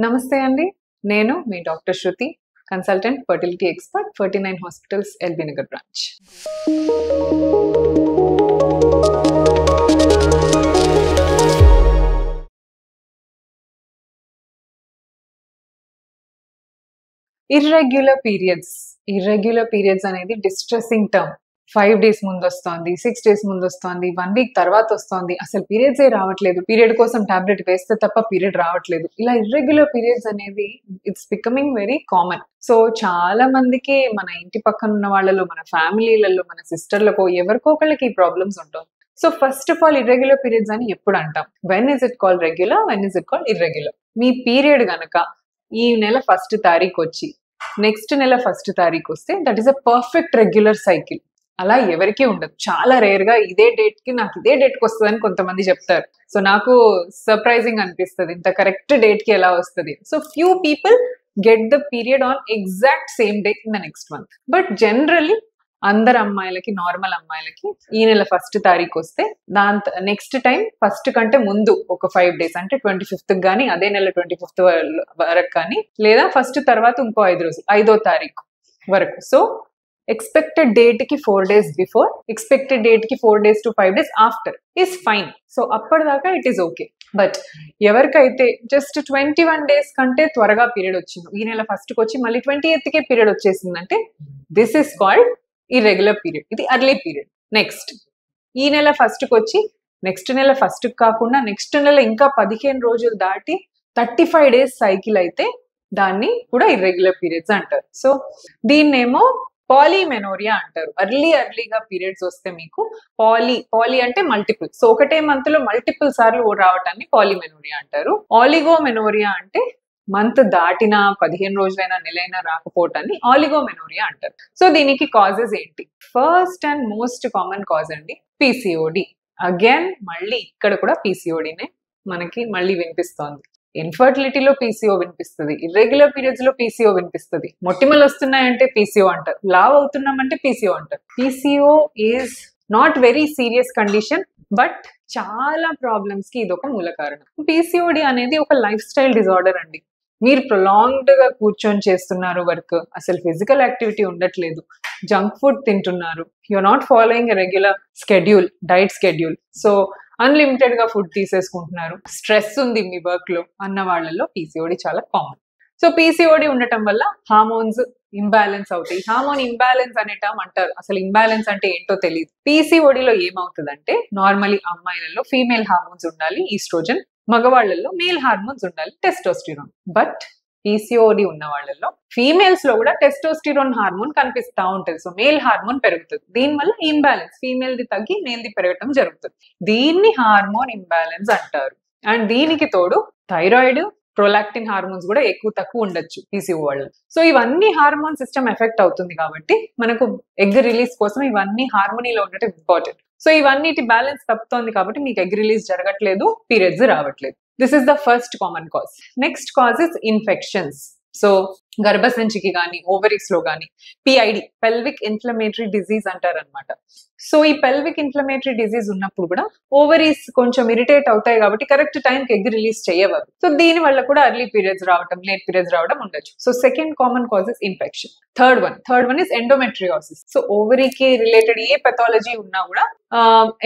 నమస్తే అండి. నేను మీ doctor Shruti, consultant fertility expert 49 hospitals LB Nagar branch. Irregular periods అనేది డిస్ట్రెసింగ్ టర్మ్. 5 డేస్ ముందొస్తోంది, 6 డేస్ ముందొస్తోంది, 1 వీక్ తర్వాత వస్తోంది. అసలు పీరియడ్సే రావట్లేదు. పీరియడ్ కోసం టాబ్లెట్ వేస్తే తప్ప పీరియడ్ రావట్లేదు. ఇలా ఇర్రెగ్యులర్ పీరియడ్స్ అనేది it's becoming very common. So చాలా మందికి మన ఇంటి పక్కన ఉన్న వాళ్ళలో, మన ఫ్యామిలీలలో, మన సిస్టర్లకో ఎవరికో ఒకళ్ళకి ఈ ప్రాబ్లమ్స్ ఉంటుంది. So first of all irregular periods అని ఎప్పుడు అంటాం? When is it called regular, when is it called irregular? Me period గనక ఈ నెల 1st తారీఖు వచ్చి నెక్స్ట్ నెల 1st తారీఖు వస్తే that is a perfect regular cycle. అలా ఎవరికీ ఉండదు. చాలా రేర్ గా ఇదే డేట్ కి నాకు ఇదే డేట్ కి వస్తుందని కొంతమంది చెప్తారు. సో నాకు సర్ప్రైజింగ్ అనిపిస్తుంది, ఇంత కరెక్ట్ డేట్ కి ఎలా వస్తుంది. So few people get the period on exact same day in the next month. But generally అందరు అమ్మాయిలకి, నార్మల్ అమ్మాయిలకి ఈ నెల 1st తారీఖు వస్తే దాని నెక్స్ట్ టైం 1st కంటే ముందు ఒక 5 డేస్ అంటే 25th కానీ, అదే నెల 25th వరకు కానీ, లేదా 1st తర్వాత ఇంకో 5 రోజులు 5వ తారీఖు వరకు. సో ఎక్స్పెక్టెడ్ డేట్ కి 4 డేస్ బిఫోర్, ఎక్స్పెక్టెడ్ డేట్ కి 4 days to 5 days after is fine. So అప్పటిదాకా ఇట్ ఈస్ ఓకే. బట్ ఎవరికైతే జస్ట్ 21 డేస్ కంటే త్వరగా పీరియడ్ వచ్చింది, ఈ నెల 1st కి వచ్చి మళ్ళీ 28th కే పీరియడ్ వచ్చేసిందంటే this is called irregular period. ఇది అర్లీ పీరియడ్. నెక్స్ట్ ఈ నెల 1st కి వచ్చి నెక్స్ట్ నెల 1st కి కాకుండా నెక్స్ట్ నెల ఇంకా 15 రోజులు దాటి 35 డేస్ సైకిల్ అయితే దాన్ని కూడా ఇర్రెగ్యులర్ పీరియడ్స్ అంటారు. సో దీన్నేమో పాలీమెనోరియా అంటారు. అర్లీగా పీరియడ్స్ వస్తే మీకు పాలీ అంటే మల్టిపుల్. సో ఒకటే మంత్ లో మల్టిపుల్ సార్లు రావటాన్ని పాలీమెనోరియా అంటారు. ఆలిగోమెనోరియా అంటే మంత్ దాటినా 15 రోజులైనా నెలైనా రాకపోవటాన్ని ఆలిగోమెనోరియా అంటారు. సో దీనికి కాజెస్ ఏంటి? First and most common cause అండి పీసీఓడి. అగైన్ మళ్ళీ ఇక్కడ కూడా పీసీఓడినే మనకి మళ్ళీ వినిపిస్తోంది. ఇన్ఫర్టిలిటీలో పీసీఓ వినిపిస్తుంది, ఇర్రెగ్యులర్ పీరియడ్స్ లో పీసీఓ వినిపిస్తుంది, మొటిమలు వస్తున్నాయంటే పీసీఓ అంటారు, లావ్ అవుతున్నామంటే పీసీఓ అంటారు. PCO is not very serious condition, but చాలా ప్రాబ్లమ్స్ కి ఇది ఒక మూల కారణం. పీసీఓడి అనేది ఒక లైఫ్ స్టైల్ డిజార్డర్ అండి. మీరు ప్రొలాంగ్డ్ గా కూర్చొని చేస్తున్నారు వర్క్, అసలు ఫిజికల్ యాక్టివిటీ ఉండట్లేదు, జంక్ ఫుడ్ తింటున్నారు, you're not following a regular schedule, diet schedule, so unlimited గా ఫుడ్ తీసేసుకుంటున్నారు, స్ట్రెస్ ఉంది మీ వర్క్ లో అన్న వాళ్ళలో పీసీఓడి చాలా కామన్. సో పీసీఓడి ఉండటం వల్ల హార్మోన్స్ ఇంబ్యాలెన్స్ అవుతాయి. హార్మోన్ ఇంబ్యాలెన్స్ అనే టర్మ్ అంటారు, అసలు ఇంబ్యాలెన్స్ అంటే ఏంటో తెలియదు. పీసీఓడిలో ఏమవుతుందంటే నార్మలీ అమ్మాయిలలో ఫీమేల్ హార్మోన్స్ ఉండాలి ఈస్ట్రోజన్, మగవాళ్లలో మేల్ హార్మోన్స్ ఉండాలి టెస్టోస్టిరాన్. బట్ పీసీఓడి ఉన్న వాళ్ళలో ఫీమేల్స్ లో కూడా టెస్టోస్టిరాన్ హార్మోన్ కనిపిస్తా ఉంటుంది. సో మేల్ హార్మోన్ పెరుగుతుంది, దీనివల్ల ఇంబ్యాలెన్స్, ఫీమేల్ ది తగ్గి మేల్ ది పెరగటం జరుగుతుంది. దీన్ని హార్మోన్ ఇంబ్యాలెన్స్ అంటారు. అండ్ దీనికి తోడు థైరాయిడ్, ప్రొలాక్టిన్ హార్మోన్స్ కూడా ఎక్కువ తక్కువ ఉండొచ్చు పీసీఓ వాళ్ళు. సో ఇవన్నీ హార్మోన్ సిస్టమ్ ఎఫెక్ట్ అవుతుంది కాబట్టి మనకు ఎగ్ రిలీజ్ కోసం ఇవన్నీ హార్మోనీలో ఉండటం ఇంపార్టెంట్. సో ఇవన్నిటి బ్యాలెన్స్ తప్పుతోంది కాబట్టి మీకు ఎగ్ రిలీజ్ జరగట్లేదు, పీరియడ్స్ రావట్లేదు. This is the first common cause. Next cause is infections. So గర్భసంచికి కానీ, ఓవరీస్ లో కానీ పిఐడి, పెల్విక్ ఇన్ఫ్లమేటరీ డిజీజ్ అంటారనమాట. సో ఈ పెల్విక్ ఇన్ఫ్లమేటరీ డిజీజ్ ఉన్నప్పుడు కూడా ఓవరీస్ కొంచెం ఇరిటేట్ అవుతాయి కాబట్టి కరెక్ట్ టైంకి ఎగ్ రిలీజ్ చేయవరు. సో దీని వల్ల కూడా ఎర్లీ పీరియడ్స్ రావడం, లేట్ పీరియడ్స్ రావడం ఉండొచ్చు. So second common cause is infection. Third one is endometriosis. So ఓవరీకి రిలేటెడ్ ఏ పెథాలజీ ఉన్నా కూడా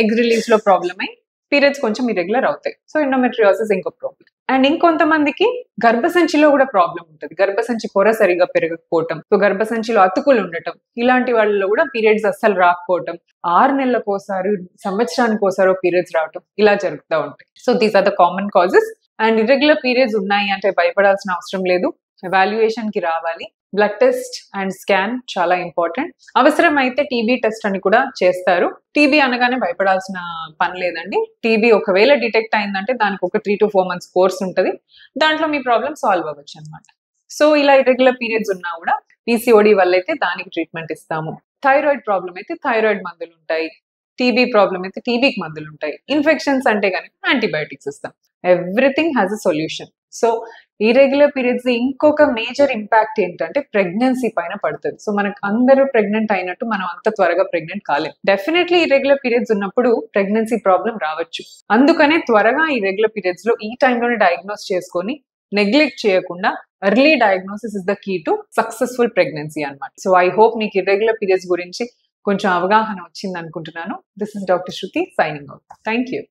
ఎగ్ రిలీజ్ లో ప్రాబ్లమ్ అయి పీరియడ్స్ కొంచెం ఇరెగ్యులర్ అవుతాయి. సో ఎండోమెట్రియోసిస్ ఇంకో ప్రాబ్లం. అండ్ ఇంకొంతమందికి గర్భసంచిలో కూడా ప్రాబ్లం ఉంటుంది, గర్భసంచి పొర సరిగా పెరగకపోవటం, సో గర్భసంచిలో అతుకులు ఉండటం, ఇలాంటి వాళ్ళలో కూడా పీరియడ్స్ అస్సలు రాకపోవటం, 6 నెలలకోసారి, సంవత్సరానికి ఒకసారి పీరియడ్స్ రావటం, ఇలా జరుగుతూ ఉంటాయి. So these are the common causes. And irregular periods ఉన్నాయి అంటే భయపడాల్సిన అవసరం లేదు, ఎవాల్యుయేషన్ కి రావాలి. బ్లడ్ టెస్ట్ అండ్ స్కాన్ చాలా ఇంపార్టెంట్. అవసరం అయితే టీబీ టెస్ట్ అని కూడా చేస్తారు. టీబీ అనగానే భయపడాల్సిన పని లేదండి. టీబీ ఒకవేళ డిటెక్ట్ అయిందంటే దానికి ఒక 3 to 4 months కోర్స్ ఉంటుంది, దాంట్లో మీ ప్రాబ్లం సాల్వ్ అవ్వచ్చు అనమాట. సో ఇలా ఇరెగ్యులర్ పీరియడ్స్ ఉన్నా కూడా పీసీఓడి వల్ల అయితే దానికి ట్రీట్మెంట్ ఇస్తాము. థైరాయిడ్ ప్రాబ్లం అయితే థైరాయిడ్ మందులు ఉంటాయి, టీబీ ప్రాబ్లం అయితే టీబీకి మందులు ఉంటాయి, ఇన్ఫెక్షన్స్ అంటే కనుక యాంటీబయాటిక్స్ ఇస్తాం. Everything has a solution. So irregular periods ఇంకొక మేజర్ ఇంపాక్ట్ ఏంటంటే ప్రెగ్నెన్సీ పైన పడుతుంది. సో మనకు అందరూ ప్రెగ్నెంట్ అయినట్టు మనం అంత త్వరగా ప్రెగ్నెంట్ కాలేం. డెఫినెట్లీ ఇరెగ్యులర్ పీరియడ్స్ ఉన్నప్పుడు ప్రెగ్నెన్సీ ప్రాబ్లం రావచ్చు. అందుకనే త్వరగా ఇరెగ్యులర్ పీరియడ్స్ లో ఈ టైంలోనే డయాగ్నోస్ చేసుకొని నెగ్లెక్ట్ చేయకుండా early diagnosis is the key to successful pregnancy అన్నమాట. సో ఐ హోప్ మీకు ఇర్రెగ్యులర్ పీరియడ్స్ గురించి కొంచెం అవగాహన వచ్చింది అనుకుంటున్నాను. This is doctor Shruti signing out. Thank you.